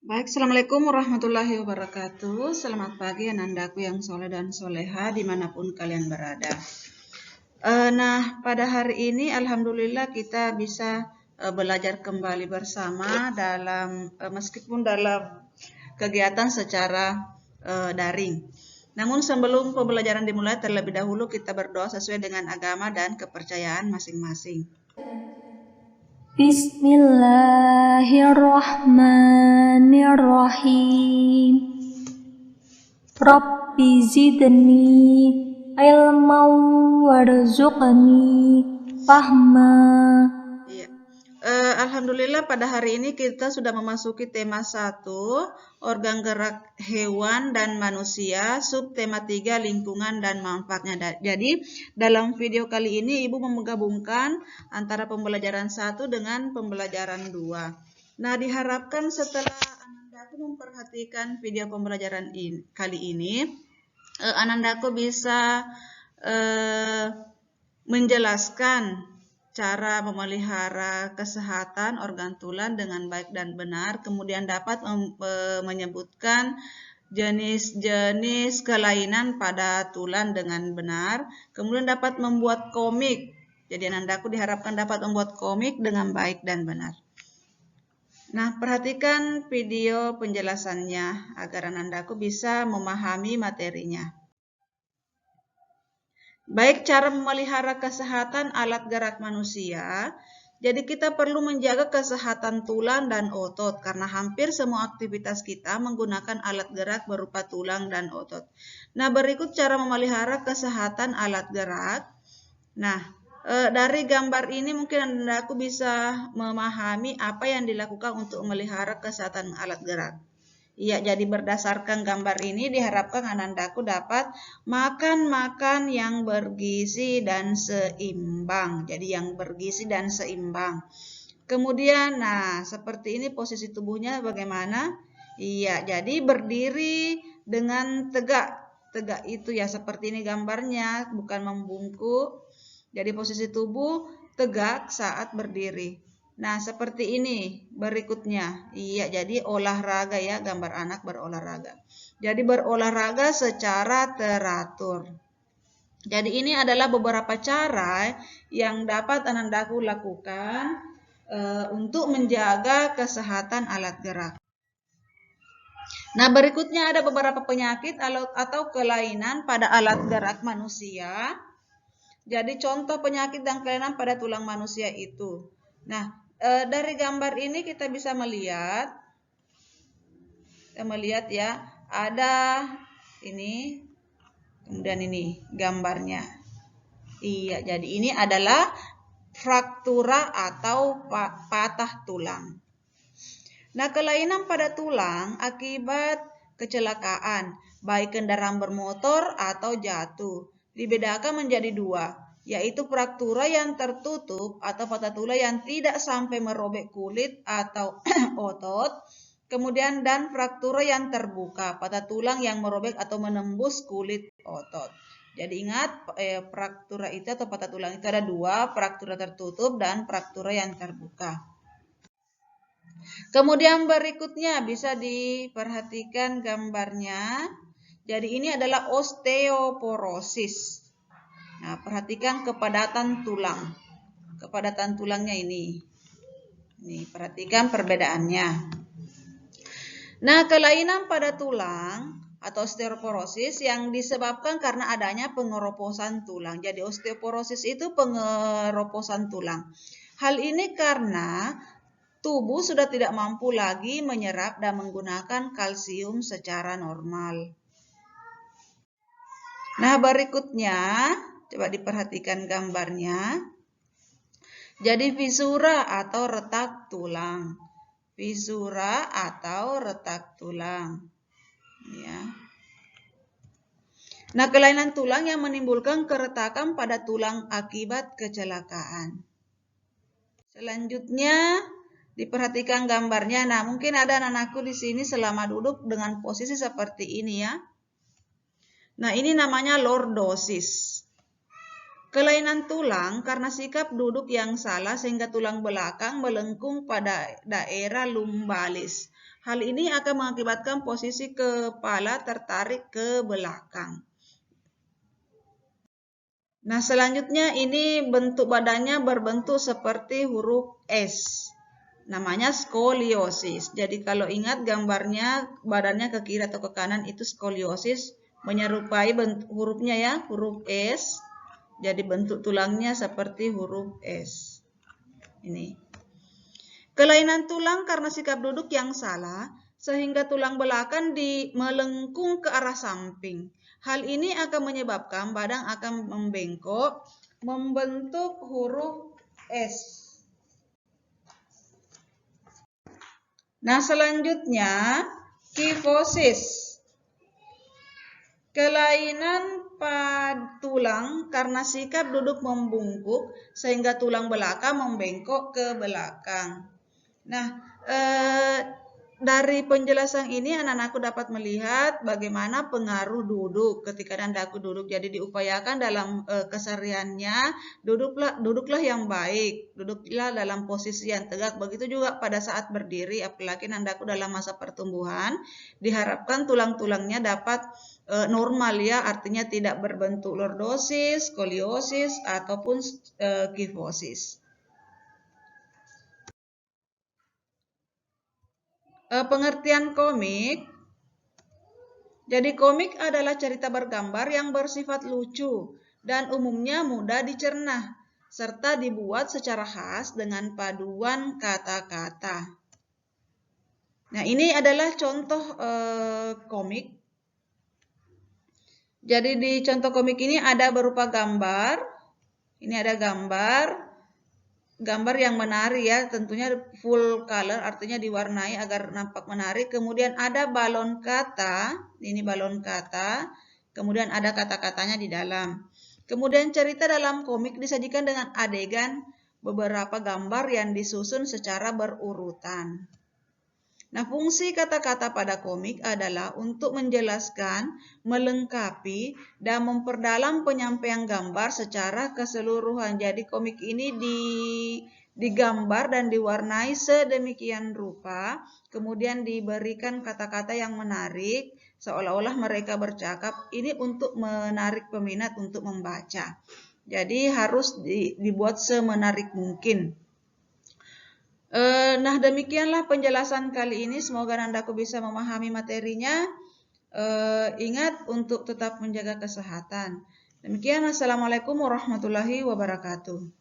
Baik, Assalamualaikum warahmatullahi wabarakatuh. Selamat pagi anandaku yang soleh dan soleha dimanapun kalian berada. Nah, pada hari ini Alhamdulillah kita bisa belajar kembali bersama meskipun dalam kegiatan secara daring. Namun sebelum pembelajaran dimulai terlebih dahulu kita berdoa sesuai dengan agama dan kepercayaan masing-masing. Bismillahirrahmanirrahim. Rabbi zidni ilman warzuqni fahma. Iya. Alhamdulillah pada hari ini kita sudah memasuki tema 1, organ gerak hewan dan manusia, subtema 3, lingkungan dan manfaatnya. Jadi dalam video kali ini Ibu menggabungkan antara pembelajaran 1 dengan pembelajaran 2. Nah, diharapkan setelah Anandaku memperhatikan video pembelajaran kali ini, Anandaku bisa menjelaskan cara memelihara kesehatan organ tulang dengan baik dan benar, kemudian dapat menyebutkan jenis-jenis kelainan pada tulang dengan benar, kemudian dapat membuat komik. Jadi Anandaku diharapkan dapat membuat komik dengan baik dan benar. Nah, perhatikan video penjelasannya agar Anandaku bisa memahami materinya. Baik, cara memelihara kesehatan alat gerak manusia. Jadi kita perlu menjaga kesehatan tulang dan otot karena hampir semua aktivitas kita menggunakan alat gerak berupa tulang dan otot. Nah, berikut cara memelihara kesehatan alat gerak. Nah, dari gambar ini mungkin Anandaku bisa memahami apa yang dilakukan untuk memelihara kesehatan alat gerak. Iya, jadi berdasarkan gambar ini diharapkan Anandaku dapat makan yang bergizi dan seimbang. Jadi yang bergizi dan seimbang. Kemudian, nah seperti ini posisi tubuhnya bagaimana? Iya, jadi berdiri dengan tegak. Tegak itu ya seperti ini gambarnya, bukan membungkuk. Jadi posisi tubuh tegak saat berdiri. Nah, seperti ini berikutnya. Iya, jadi olahraga ya, gambar anak berolahraga. Jadi berolahraga secara teratur. Jadi ini adalah beberapa cara yang dapat Anandaku lakukan untuk menjaga kesehatan alat gerak. Nah, berikutnya ada beberapa penyakit atau kelainan pada alat gerak manusia. Jadi contoh penyakit dan kelainan pada tulang manusia itu. Nah, dari gambar ini kita bisa melihat ya, ada ini, kemudian ini gambarnya. Iya, jadi ini adalah fraktura atau patah tulang. Nah, kelainan pada tulang akibat kecelakaan, baik kendaraan bermotor atau jatuh, dibedakan menjadi 2, yaitu fraktura yang tertutup atau patah tulang yang tidak sampai merobek kulit atau otot, kemudian dan fraktura yang terbuka, patah tulang yang merobek atau menembus kulit otot. Jadi ingat, fraktura itu atau patah tulang itu ada 2, fraktura tertutup dan fraktura yang terbuka. Kemudian berikutnya bisa diperhatikan gambarnya. Jadi ini adalah osteoporosis. Nah, perhatikan kepadatan tulang. Kepadatan tulangnya ini. Nih, perhatikan perbedaannya. Nah, kelainan pada tulang atau osteoporosis yang disebabkan karena adanya pengeroposan tulang. Jadi osteoporosis itu pengeroposan tulang. Hal ini karena tubuh sudah tidak mampu lagi menyerap dan menggunakan kalsium secara normal. Nah, berikutnya coba diperhatikan gambarnya. Jadi fisura atau retak tulang. Fisura atau retak tulang. Ya. Nah, kelainan tulang yang menimbulkan keretakan pada tulang akibat kecelakaan. Selanjutnya diperhatikan gambarnya. Nah, mungkin ada anakku di sini selama duduk dengan posisi seperti ini ya. Nah, ini namanya lordosis. Kelainan tulang karena sikap duduk yang salah sehingga tulang belakang melengkung pada daerah lumbalis. Hal ini akan mengakibatkan posisi kepala tertarik ke belakang. Nah, selanjutnya ini bentuk badannya berbentuk seperti huruf S. Namanya skoliosis. Jadi kalau ingat gambarnya badannya ke kiri atau ke kanan itu skoliosis, menyerupai bentuk hurufnya ya, huruf S. Jadi bentuk tulangnya seperti huruf S. Ini. Kelainan tulang karena sikap duduk yang salah, sehingga tulang belakang melengkung ke arah samping. Hal ini akan menyebabkan badan akan membengkok, membentuk huruf S. Nah, selanjutnya kifosis. Kelainan tulang karena sikap duduk membungkuk sehingga tulang belakang membengkok ke belakang. Nah, dari penjelasan ini anak-anakku dapat melihat bagaimana pengaruh duduk ketika Nandaku duduk. Jadi diupayakan dalam kesehariannya duduklah yang baik, duduklah dalam posisi yang tegak. Begitu juga pada saat berdiri, apalagi Nandaku dalam masa pertumbuhan, diharapkan tulang-tulangnya dapat normal ya, artinya tidak berbentuk lordosis, skoliosis ataupun kifosis. Pengertian komik. Jadi komik adalah cerita bergambar yang bersifat lucu dan umumnya mudah dicerna serta dibuat secara khas dengan paduan kata-kata. Nah, ini adalah contoh komik. Jadi di contoh komik ini ada berupa gambar. Ini ada gambar yang menarik ya, tentunya full color, artinya diwarnai agar nampak menarik. Kemudian ada balon kata, ini balon kata. Kemudian ada kata-katanya di dalam. Kemudian cerita dalam komik disajikan dengan adegan beberapa gambar yang disusun secara berurutan. Nah, fungsi kata-kata pada komik adalah untuk menjelaskan, melengkapi, dan memperdalam penyampaian gambar secara keseluruhan. Jadi komik ini digambar dan diwarnai sedemikian rupa, kemudian diberikan kata-kata yang menarik, seolah-olah mereka bercakap. Ini untuk menarik peminat untuk membaca. Jadi harus dibuat semenarik mungkin. Nah, demikianlah penjelasan kali ini. Semoga Nandaku bisa memahami materinya. Ingat untuk tetap menjaga kesehatan. Demikian, Assalamualaikum warahmatullahi wabarakatuh.